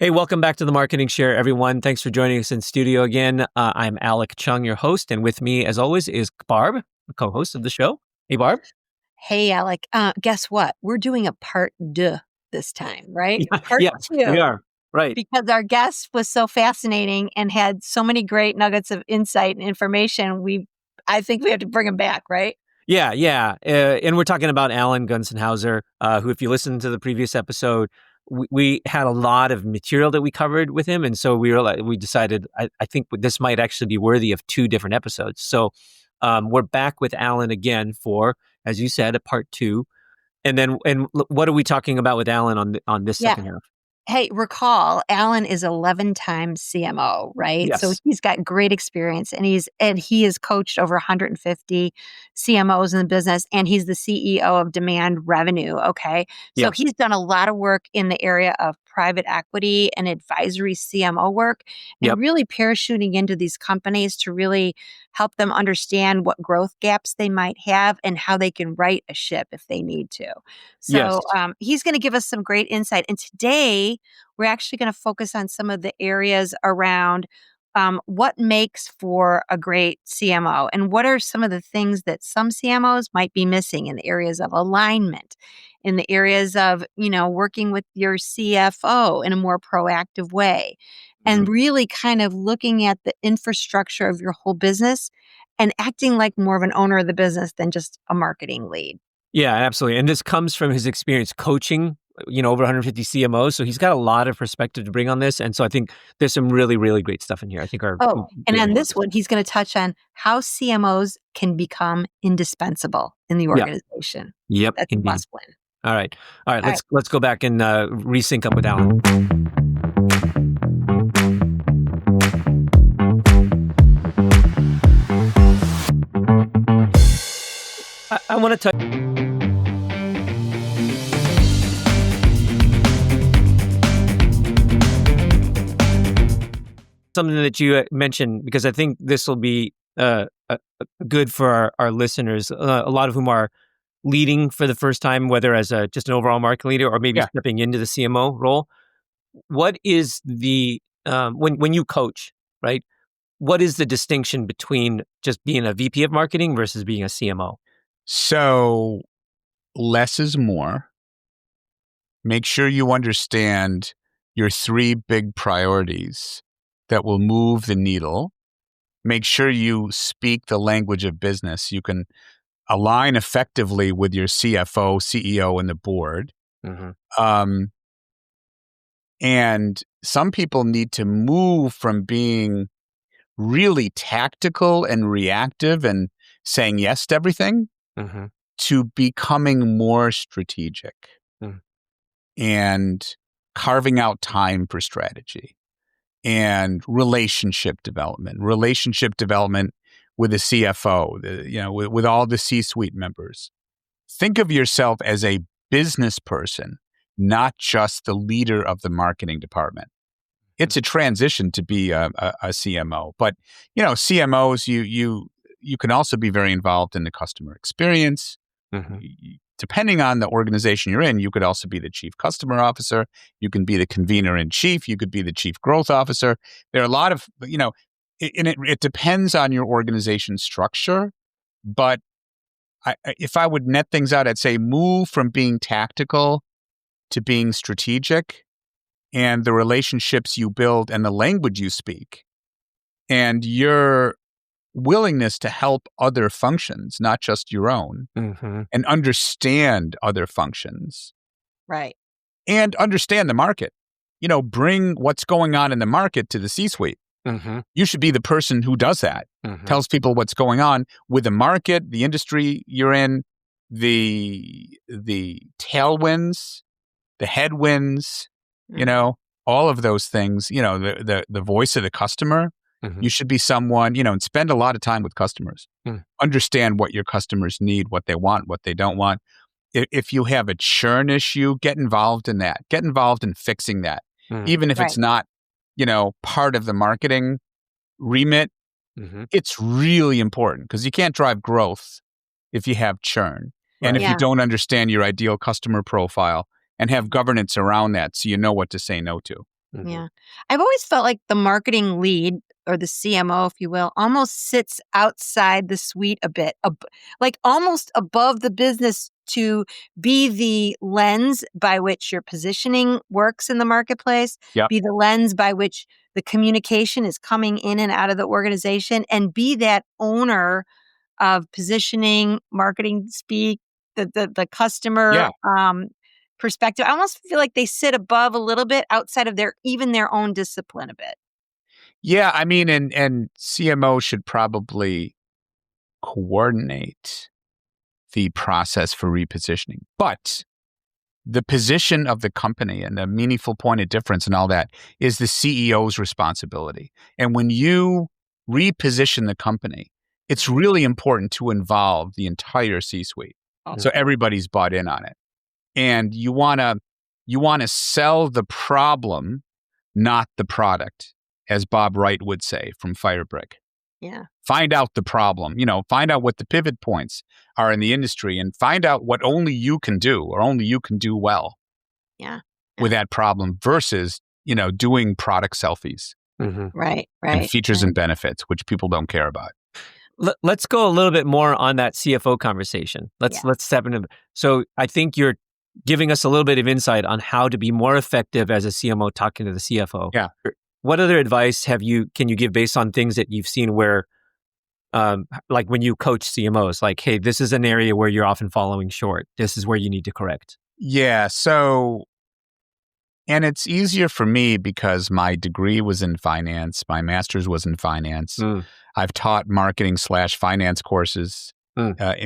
Hey, welcome back to the Marketing Share, everyone. Thanks for joining us in studio again. I'm Alec Chung, your host, and with me, as always, is Barb, the co-host of the show. Hey, Barb. Hey, Alec. Guess what? We're doing a part deux this time, right? Part Yeah, two. we are. Right. Because our guest was so fascinating and had so many great nuggets of insight and information. I think we have to bring him back, right? Yeah. And we're talking about Alan Gonsenhauser, who, if you listen to the previous episode, we had a lot of material that we covered with him. And so we decided, I think this might actually be worthy of two different episodes. So we're back with Alan again for, as you said, a part two. And what are we talking about with Alan on this second half? Hey, recall, Alan is 11-time CMO, right? Yes. So he's got great experience, and he has coached over 150 CMOs in the business, and he's the CEO of Demand Revenue. Okay, so Yep. he's done a lot of work in the area of private equity and advisory CMO work, and really parachuting into these companies to really help them understand what growth gaps they might have and how they can right a ship if they need to. So he's going to give us some great insight. And today, we're actually going to focus on some of the areas around what makes for a great CMO and what are some of the things that some CMOs might be missing in the areas of alignment, in the areas of, working with your CFO in a more proactive way, and really kind of looking at the infrastructure of your whole business and acting like more of an owner of the business than just a marketing lead. Yeah, absolutely. And this comes from his experience coaching, over 150 CMOs. So he's got a lot of perspective to bring on this. And so I think there's some really, really great stuff in here. I think And on this one, he's going to touch on how CMOs can become indispensable in the organization. Yep. That's a must win. All right. Let's go back and resync up with Alan. I want to touch something that you mentioned, because I think this will be good for our listeners, a lot of whom are leading for the first time, whether as just an overall market leader or maybe stepping into the CMO role. What is the, when you coach, right? What is the distinction between just being a VP of marketing versus being a CMO? So less is more. Make sure you understand your three big priorities that will move the needle. Make sure you speak the language of business. You can align effectively with your CFO, CEO, and the board. And some people need to move from being really tactical and reactive and saying yes to everything to becoming more strategic and carving out time for strategy and relationship development with the CFO, with all the C-suite members. Think of yourself as a business person, not just the leader of the marketing department. It's a transition to be a CMO, but CMOs, you can also be very involved in the customer experience. Depending on the organization you're in, you could also be the chief customer officer. You can be the convener in chief. You could be the chief growth officer. There are a lot of, it depends on your organization structure. But if I would net things out, I'd say move from being tactical to being strategic, and the relationships you build and the language you speak and your willingness to help other functions, not just your own, and understand other functions. Right. And understand the market. Bring what's going on in the market to the C-suite. You should be the person who does that, tells people what's going on with the market, the industry you're in, the tailwinds, the headwinds, all of those things, the voice of the customer. You should be someone, and spend a lot of time with customers. Understand what your customers need, what they want, what they don't want. If you have a churn issue, get involved in that. Get involved in fixing that. Even if it's not, part of the marketing remit, it's really important because you can't drive growth if you have churn. And if you don't understand your ideal customer profile and have governance around that so you know what to say no to. Mm-hmm. Yeah. I've always felt like the marketing lead or the CMO, if you will, almost sits outside the suite a bit, like almost above the business to be the lens by which your positioning works in the marketplace, Yep. be the lens by which the communication is coming in and out of the organization, and be that owner of positioning, marketing speak, the customer perspective. I almost feel like they sit above a little bit outside of their own discipline a bit. Yeah, I mean, and CMO should probably coordinate the process for repositioning. But the position of the company and the meaningful point of difference and all that is the CEO's responsibility. And when you reposition the company, it's really important to involve the entire C-suite. So everybody's bought in on it. And you want to sell the problem, not the product, as Bob Wright would say from Firebrick. Yeah. Find out the problem, find out what the pivot points are in the industry and find out what only you can do or only you can do well with that problem versus, doing product selfies Right. and features and benefits, which people don't care about. Let's go a little bit more on that CFO conversation. Let's step into. So I think you're giving us a little bit of insight on how to be more effective as a CMO talking to the CFO. Yeah. What other advice can you give based on things that you've seen where, like when you coach CMOs, like, hey, this is an area where you're often falling short. This is where you need to correct. Yeah. So, and it's easier for me because my degree was in finance. My master's was in finance. I've taught marketing/finance courses,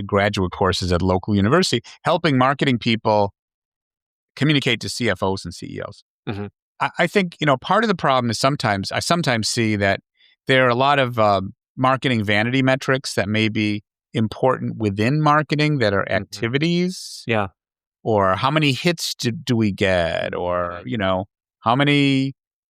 graduate courses at local university, helping marketing people communicate to CFOs and CEOs. Mm-hmm. I think, part of the problem is I sometimes see that there are a lot of marketing vanity metrics that may be important within marketing that are activities. Yeah. Or how many hits do we get? Or,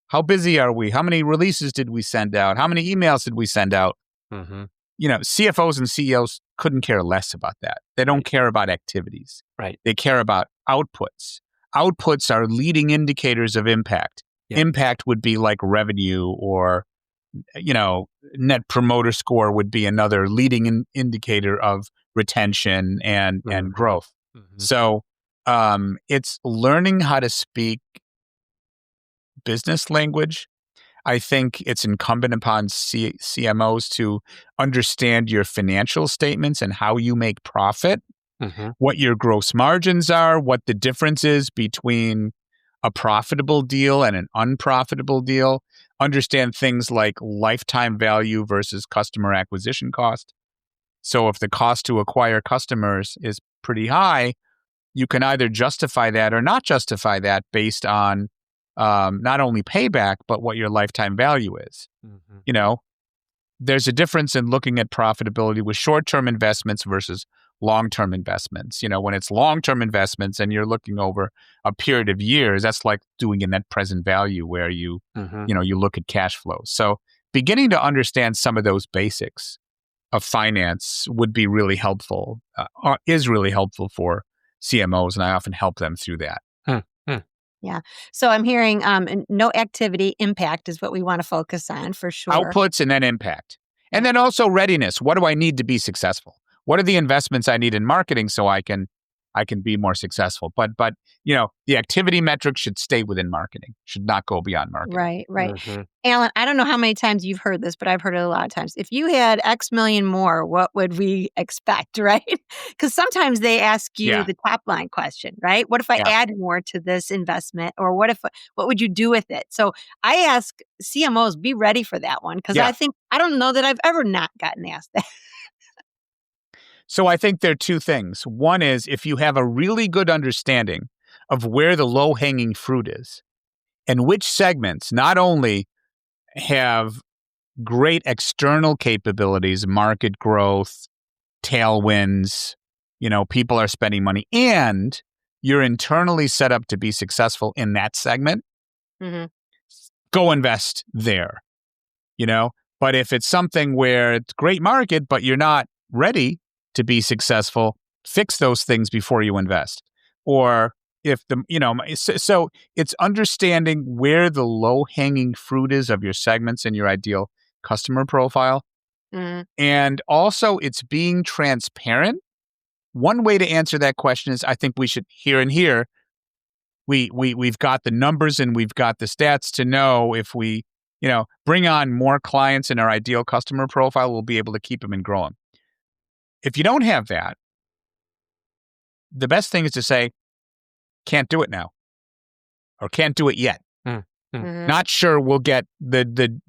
how busy are we? How many releases did we send out? How many emails did we send out? CFOs and CEOs couldn't care less about that. They don't care about activities. Right. They care about outputs. Outputs are leading indicators of impact. Yeah. Impact would be like revenue or, net promoter score would be another leading indicator of retention and growth. So it's learning how to speak business language. I think it's incumbent upon CMOs to understand your financial statements and how you make profit, what your gross margins are, what the difference is between a profitable deal and an unprofitable deal. Understand things like lifetime value versus customer acquisition cost. So if the cost to acquire customers is pretty high, you can either justify that or not justify that based on not only payback, but what your lifetime value is. There's a difference in looking at profitability with short-term investments versus long-term investments. When it's long-term investments and you're looking over a period of years, that's like doing a net present value where you look at cash flows. So beginning to understand some of those basics of finance would be really helpful, is really helpful for CMOs, and I often help them through that. Yeah. So I'm hearing no activity, impact is what we want to focus on for sure. Outputs and then impact. And then also readiness. What do I need to be successful? What are the investments I need in marketing so I can be more successful? But the activity metrics should stay within marketing, should not go beyond marketing. Right. Alan, I don't know how many times you've heard this, but I've heard it a lot of times. If you had X million more, what would we expect, right? Because sometimes they ask you the top line question, right? What if I add more to this investment? Or what would you do with it? So I ask CMOs, be ready for that one. Because I don't know that I've ever not gotten asked that. So I think there are two things. One is if you have a really good understanding of where the low-hanging fruit is and which segments not only have great external capabilities, market growth, tailwinds, people are spending money, and you're internally set up to be successful in that segment, go invest there, But if it's something where it's great market, but you're not ready to be successful, fix those things before you invest. Or if the, so it's understanding where the low hanging fruit is of your segments and your ideal customer profile. Mm. And also it's being transparent. One way to answer that question is I think we should here. We've got the numbers and we've got the stats to know if we, bring on more clients in our ideal customer profile, we'll be able to keep them and grow them. If you don't have that, the best thing is to say, can't do it now or can't do it yet. Mhm. Not sure we'll get the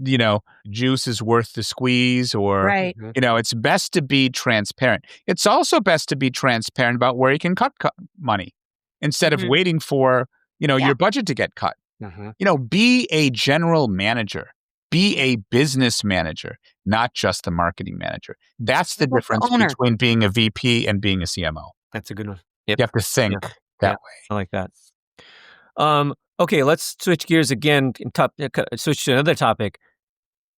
juice is worth the squeeze or, Right. it's best to be transparent. It's also best to be transparent about where you can cut money instead of Mhm. waiting for, your budget to get cut. Be a general manager, be a business manager, not just the marketing manager. That's the Like the difference owner. between being a VP and being a CMO. That's a good one. You Yep. have to think that way. I like that. Okay, let's switch gears again and switch to another topic.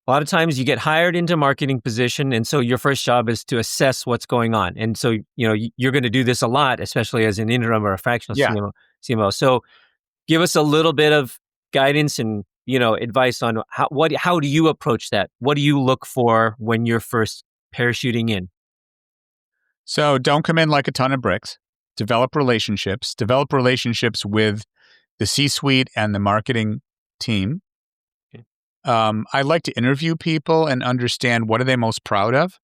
A lot of times you get hired into a marketing position, and so your first job is to assess what's going on. And so, you're going to do this a lot, especially as an interim or a fractional Yeah. CMO. So give us a little bit of guidance and, advice on how do you approach that? What do you look for when you're first parachuting in? So don't come in like a ton of bricks. Develop relationships with the C-suite and the marketing team. Okay. I like to interview people and understand what are they most proud of.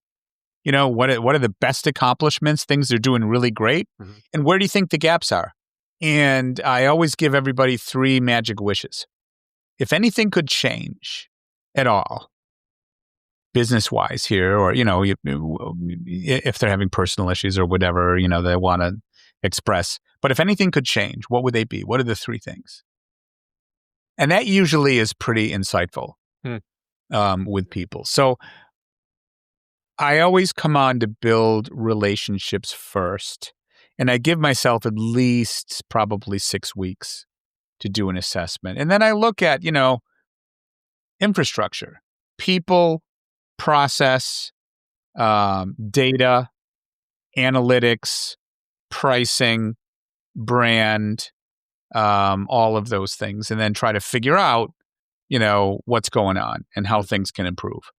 What are the best accomplishments, things they're doing really great, and where do you think the gaps are? And I always give everybody 3 magic wishes. If anything could change at all, business-wise here, or, if they're having personal issues or whatever, they want to express. But if anything could change, what would they be? What are the 3 things? And that usually is pretty insightful with people. So I always come on to build relationships first. And I give myself at least probably 6 weeks to do an assessment. And then I look at, infrastructure, people, process, data, analytics, pricing, brand, all of those things, and then try to figure out, what's going on and how things can improve.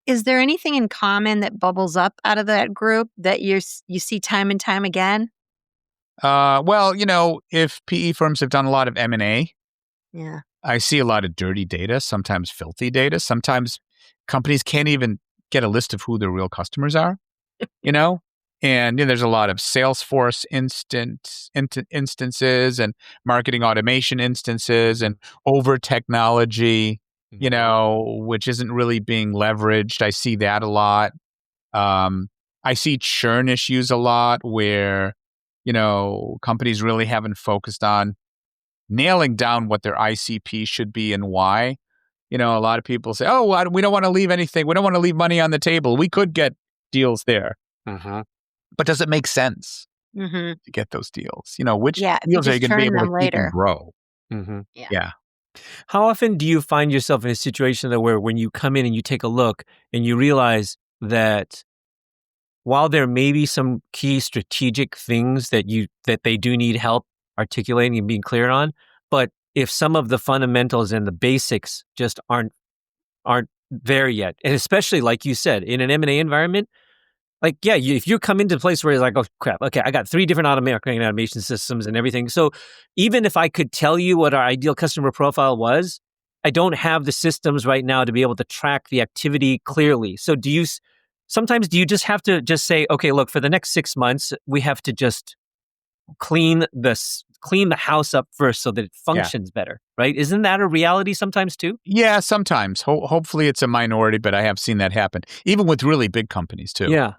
Is there anything in common that bubbles up out of that group that you see time and time again? Well, if PE firms have done a lot of M&A, Yeah. I see a lot of dirty data, sometimes filthy data. Sometimes companies can't even get a list of who their real customers are, And there's a lot of Salesforce instances and marketing automation instances and over technology, which isn't really being leveraged. I see that a lot. I see churn issues a lot where, companies really haven't focused on nailing down what their ICP should be and why. A lot of people say, oh, we don't want to leave anything. We don't want to leave money on the table. We could get deals there. But does it make sense to get those deals? Which deals are you going to be able to keep and grow? Yeah. How often do you find yourself in a situation where when you come in and you take a look and you realize that while there may be some key strategic things that they do need help articulating and being clear on, but if some of the fundamentals and the basics just aren't there yet, and especially like you said, in an M&A environment, if you come into a place where you're like, oh crap, okay, I got 3 different automation systems and everything. So even if I could tell you what our ideal customer profile was, I don't have the systems right now to be able to track the activity clearly. So do you just have to just say, okay, look, for the next 6 months, we have to just clean the house up first so that it functions better, right? Isn't that a reality sometimes too? Yeah, sometimes. Hopefully it's a minority, but I have seen that happen, even with really big companies too. Yeah.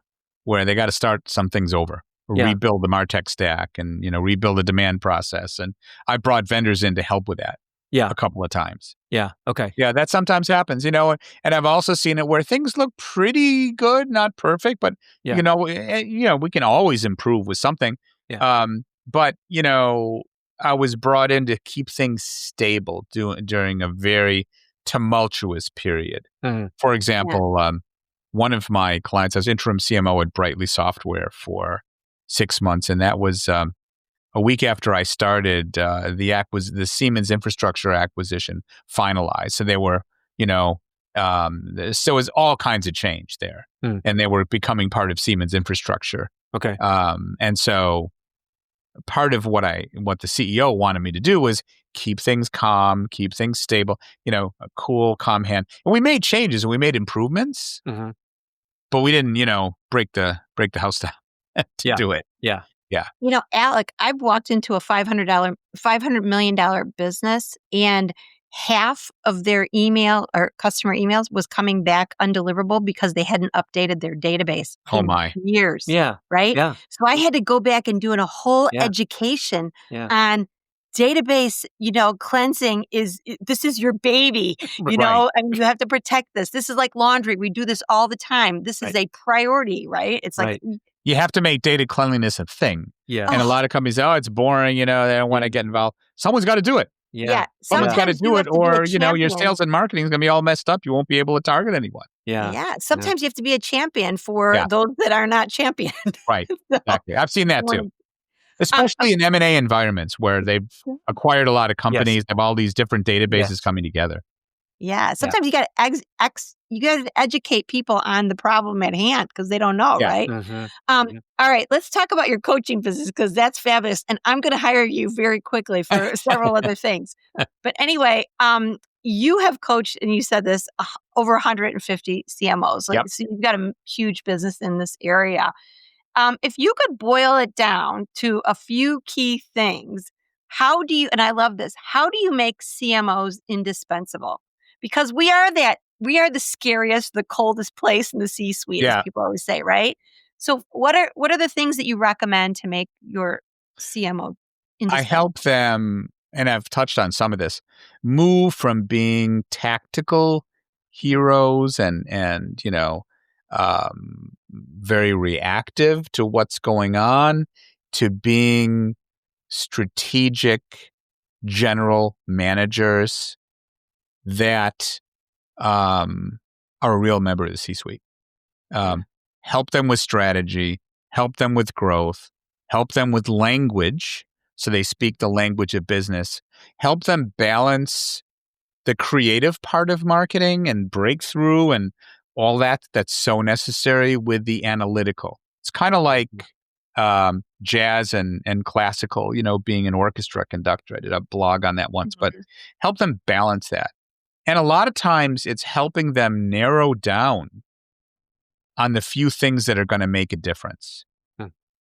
Where they got to start some things over, rebuild the MarTech stack and, rebuild the demand process. And I brought vendors in to help with that a couple of times. Yeah. Okay. Yeah, that sometimes happens, and I've also seen it where things look pretty good, not perfect, but, we can always improve with something. Yeah. But, I was brought in to keep things stable during a very tumultuous period. For example, one of my clients, I was interim CMO at Brightly Software for 6 months, and that was a week after I started, the Siemens infrastructure acquisition finalized. So they were, so it was all kinds of change there, and they were becoming part of Siemens infrastructure. Okay. And so part of what the CEO wanted me to do was keep things calm, keep things stable, a cool, calm hand. And we made changes and we made improvements, but we didn't, break the house down to do it. Yeah. Yeah. Alec, I've walked into a $500 million business, and half of their email or customer emails was coming back undeliverable because they hadn't updated their database Oh in my. years. Yeah. Right? Yeah. So I had to go back and do a whole Yeah. education Yeah. on database, cleansing this is your baby, Right. and you have to protect this. This is like laundry. We do this all the time. This is a priority, right? It's like, you have to make data cleanliness a thing. Yeah. And a lot of companies say, it's boring, they don't want to get involved. Someone's got to do it. Yeah. Someone's got to Sometimes do you it, have to be a or, your champion. sales and marketing is going to be all messed up. You won't be able to target anyone. Yeah. Sometimes you have to be a champion for those that are not championed. Right. Exactly. I've seen that too. Especially in M&A environments where they've acquired a lot of companies, have all these different databases coming together. Yeah. Sometimes you got to educate people on the problem at hand because they don't know, right? All right. Let's talk about your coaching business because that's fabulous. And I'm going to hire you very quickly for several other things. But anyway, you have coached, and you said this, over 150 CMOs. So you've got a huge business in this area. If you could boil it down to a few key things, and I love this, how do you make CMOs indispensable? Because we are the scariest, the coldest place in the C-suite, as people always say, right? So what are the things that you recommend to make your CMO indispensable? I help them, and I've touched on some of this, move from being tactical heroes and very reactive to what's going on to being strategic general managers that are a real member of the C-suite. Help them with strategy, help them with growth, help them with language so they speak the language of business, help them balance the creative part of marketing and breakthrough and all that's so necessary with the analytical. It's kind of like jazz and classical, being an orchestra conductor. I did a blog on that once, but help them balance that. And a lot of times it's helping them narrow down on the few things that are going to make a difference.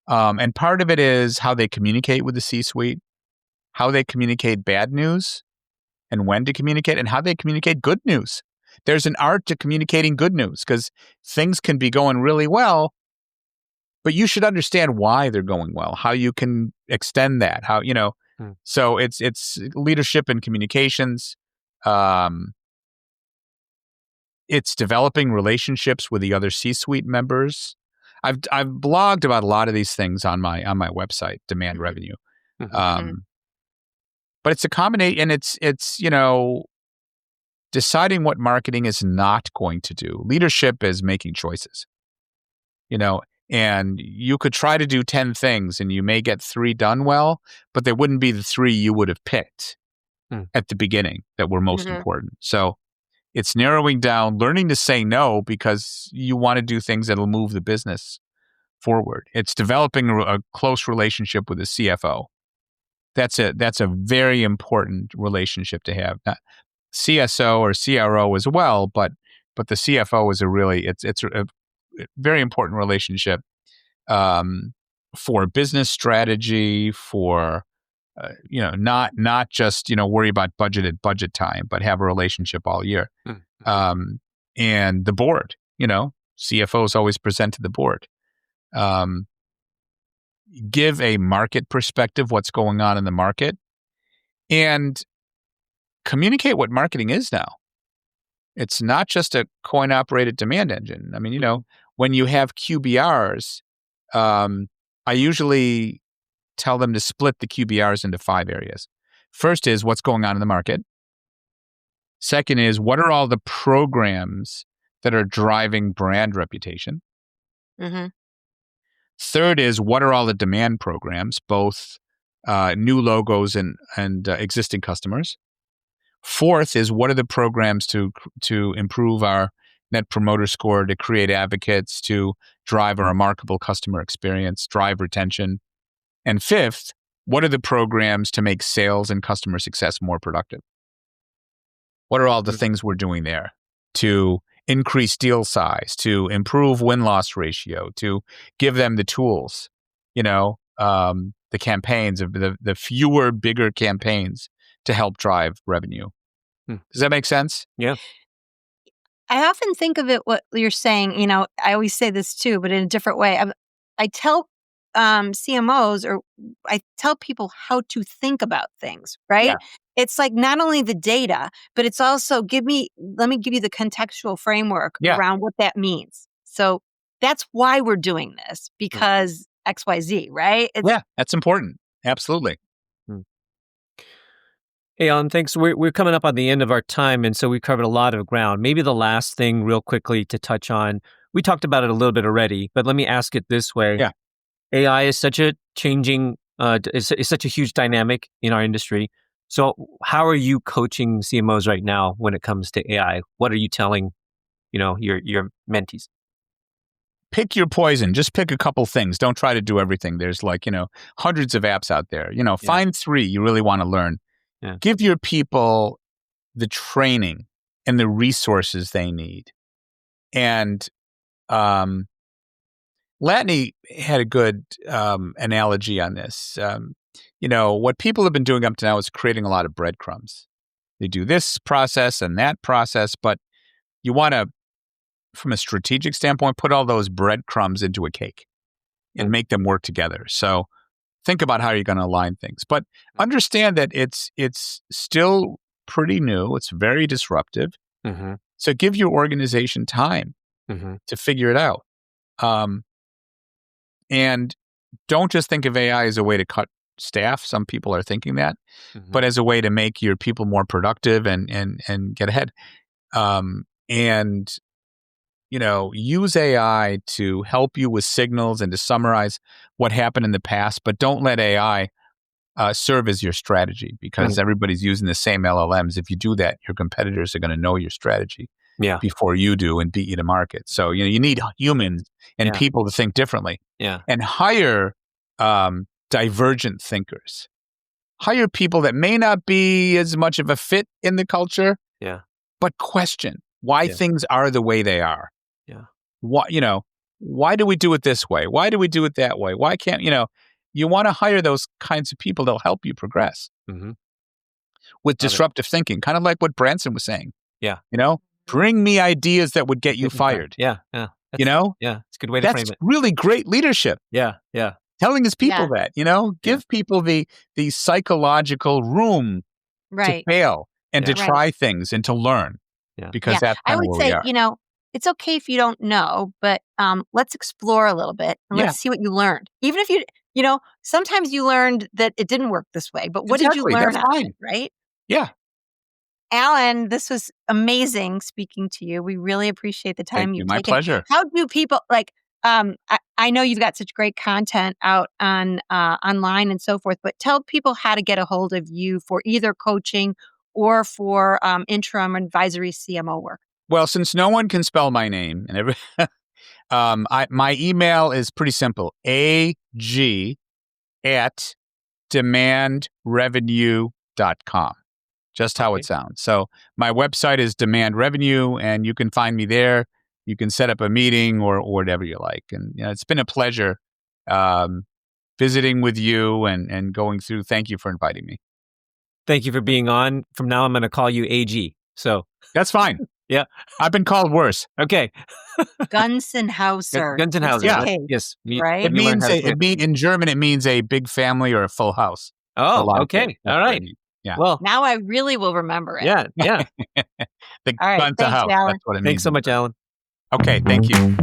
And part of it is how they communicate with the C-suite, how they communicate bad news and when to communicate, and how they communicate good news. There's an art to communicating good news because things can be going really well, but you should understand why they're going well, how you can extend that, So it's leadership and communications. It's developing relationships with the other C-suite members. I've blogged about a lot of these things on my website, Demand Revenue. But it's a combination, and it's deciding what marketing is not going to do. Leadership is making choices. And you could try to do 10 things and you may get 3 done well, but they wouldn't be the 3 you would have picked at the beginning that were most important. So it's narrowing down, learning to say no because you want to do things that'll move the business forward. It's developing a close relationship with a CFO. That's a very important relationship to have. CSO or CRO as well, but the CFO is it's a very important relationship for business strategy, for not just worry about budget at budget time, but have a relationship all year. And the board, CFOs always present to the board. Give a market perspective, what's going on in the market, and communicate what marketing is now. It's not just a coin-operated demand engine. I mean, when you have QBRs, I usually tell them to split the QBRs into 5 areas. First is what's going on in the market. Second is what are all the programs that are driving brand reputation. Third is what are all the demand programs, both new logos and existing customers. Fourth is, what are the programs to improve our Net Promoter Score, to create advocates, to drive a remarkable customer experience, drive retention. And fifth, what are the programs to make sales and customer success more productive? What are all the things we're doing there to increase deal size, to improve win-loss ratio, to give them the tools, the campaigns, of the fewer, bigger campaigns to help drive revenue. Does that make sense? Yeah. I often think of it, what you're saying, I always say this too, but in a different way. I tell CMOs, or I tell people how to think about things, right? Yeah. It's like not only the data, but it's also let me give you the contextual framework around what that means. So that's why we're doing this, because XYZ, right? That's important. Absolutely. Hey, Alan, thanks. We're coming up on the end of our time, and so we covered a lot of ground. Maybe the last thing real quickly to touch on, we talked about it a little bit already, but let me ask it this way. Yeah. AI is such a changing, is such a huge dynamic in our industry. So how are you coaching CMOs right now when it comes to AI? What are you telling, your mentees? Pick your poison. Just pick a couple things. Don't try to do everything. There's hundreds of apps out there. Find 3 you really want to learn. Yeah. Give your people the training and the resources they need. And Latney had a good analogy on this. What people have been doing up to now is creating a lot of breadcrumbs. They do this process and that process, but you want to, from a strategic standpoint, put all those breadcrumbs into a cake and make them work together. So think about how you're going to align things, but understand that it's still pretty new. It's very disruptive. So give your organization time to figure it out. And don't just think of AI as a way to cut staff. Some people are thinking that, but as a way to make your people more productive and get ahead. Use AI to help you with signals and to summarize what happened in the past, but don't let AI serve as your strategy, because everybody's using the same LLMs. If you do that, your competitors are going to know your strategy before you do and beat you to market. So, you need humans and people to think differently. And hire divergent thinkers. Hire people that may not be as much of a fit in the culture, but question why things are the way they are. Why do we do it this way? Why do we do it that way? Why can't, you want to hire those kinds of people that'll help you progress with disruptive thinking, kind of like what Branson was saying. Bring me ideas that would get you fired. It's a good way to frame it. That's really great leadership. Telling his people that, give people the psychological room to fail and to try things and to learn. Because that's kind of where we are. I would say, it's okay if you don't know, but let's explore a little bit and let's see what you learned. Even if sometimes you learned that it didn't work this way, but what did you learn out of it, right? Yeah. Alan, this was amazing speaking to you. We really appreciate the time you've taken. My pleasure. How do people I know you've got such great content out on online and so forth, but tell people how to get a hold of you for either coaching or for interim advisory CMO work. Well, since no one can spell my name, and my email is pretty simple: ag@demandrevenue.com. Just how it sounds. So my website is Demand Revenue, and you can find me there. You can set up a meeting or whatever you like. And it's been a pleasure visiting with you and going through. Thank you for inviting me. Thank you for being on. From now, I'm going to call you AG. So that's fine. Yeah. I've been called worse. Okay. Gonsenhauser. Gonsenhauser. Yeah. Yes. Right? In German, it means a big family or a full house. Oh, okay. All right. Yeah. Well, now I really will remember it. Yeah. The All right. Thanks, Gonsenhauser. Alan. That's what it means. Thanks so much, Alan. Okay. Thank you.